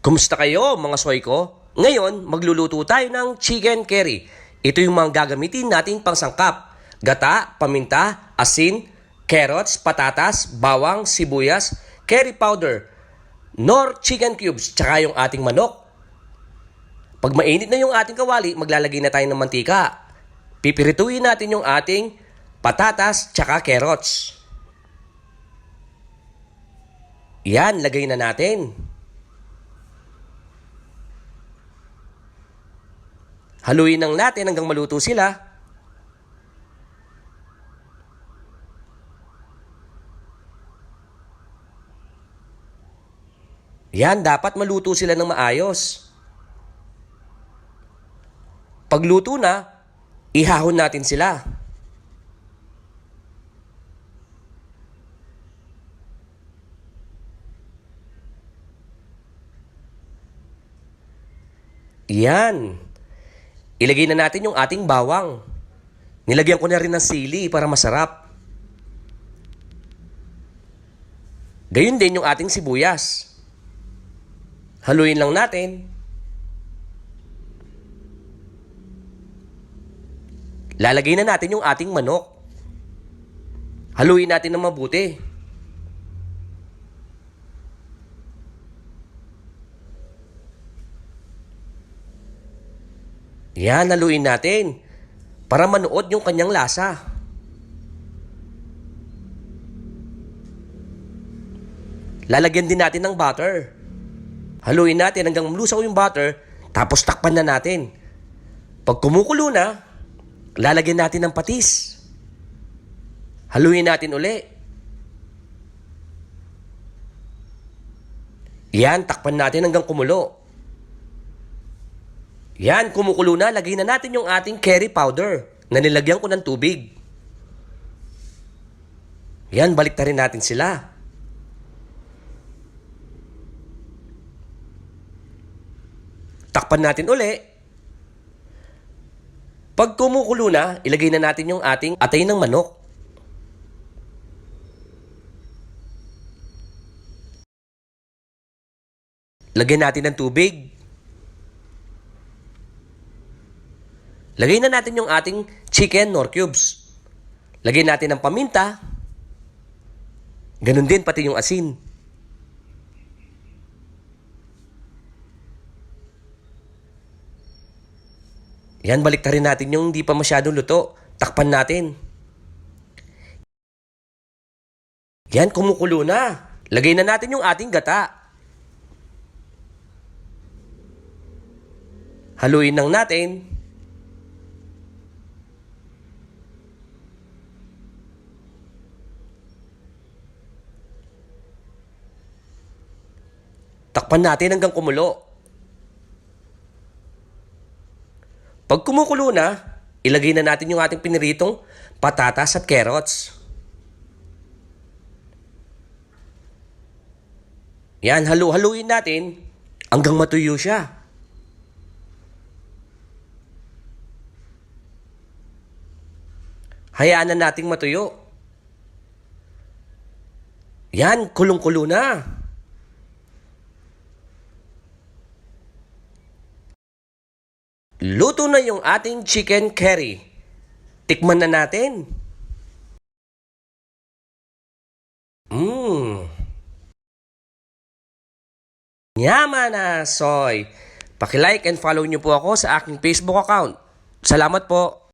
Kumusta kayo mga soy ko? Ngayon, magluluto tayo ng chicken curry. Ito yung mga gagamitin nating pangsangkap. Gata, paminta, asin, carrots, patatas, bawang, sibuyas, curry powder, nor chicken cubes, tsaka yung ating manok. Pag mainit na yung ating kawali, maglalagay na tayo ng mantika. Pipirituin natin yung ating patatas, tsaka carrots. Yan, lagay na natin. Haluin lang natin hanggang maluto sila. Yan, dapat maluto sila ng maayos. Pagluto na, ihahon natin sila. Yan. Ilagay na natin yung ating bawang. Nilagyan ko na rin ng sili para masarap. Gayun din yung ating sibuyas. Haluin lang natin. Lalagay na natin yung ating manok. Haluin natin ng mabuti. Yan, haluin natin para manuot yung kanyang lasa. Lalagyan din natin ng butter. Haluin natin hanggang malusaw yung butter, tapos takpan na natin. Pag kumukulo na, lalagyan natin ng patis. Haluin natin uli. Yan, takpan natin hanggang kumulo. Yan, kumukulo na, lagay na natin yung ating curry powder na nilagyan ko ng tubig. Yan, baliktarin natin sila. Takpan natin uli. Pag kumukulo na, ilagay na natin yung ating atay ng manok. Lagyan natin ng tubig. Lagay na natin yung ating chicken nor cubes. Lagyan natin ng paminta. Ganun din pati yung asin. Yan, baliktarin natin yung hindi pa masyadong luto. Takpan natin. Yan, kumukulo na. Lagay na natin yung ating gata. Haluin lang natin. Takpan natin hanggang kumulo. Pag kumukulo na, ilagay na natin yung ating piniritong patatas at carrots. Yan, haluin natin hanggang matuyo siya. Hayaan na nating matuyo. Yan, kulong-kulo na. Luto na yung ating chicken curry. Tikman na natin. Yaman na, soy. Paki-like and follow nyo po ako sa aking Facebook account. Salamat po.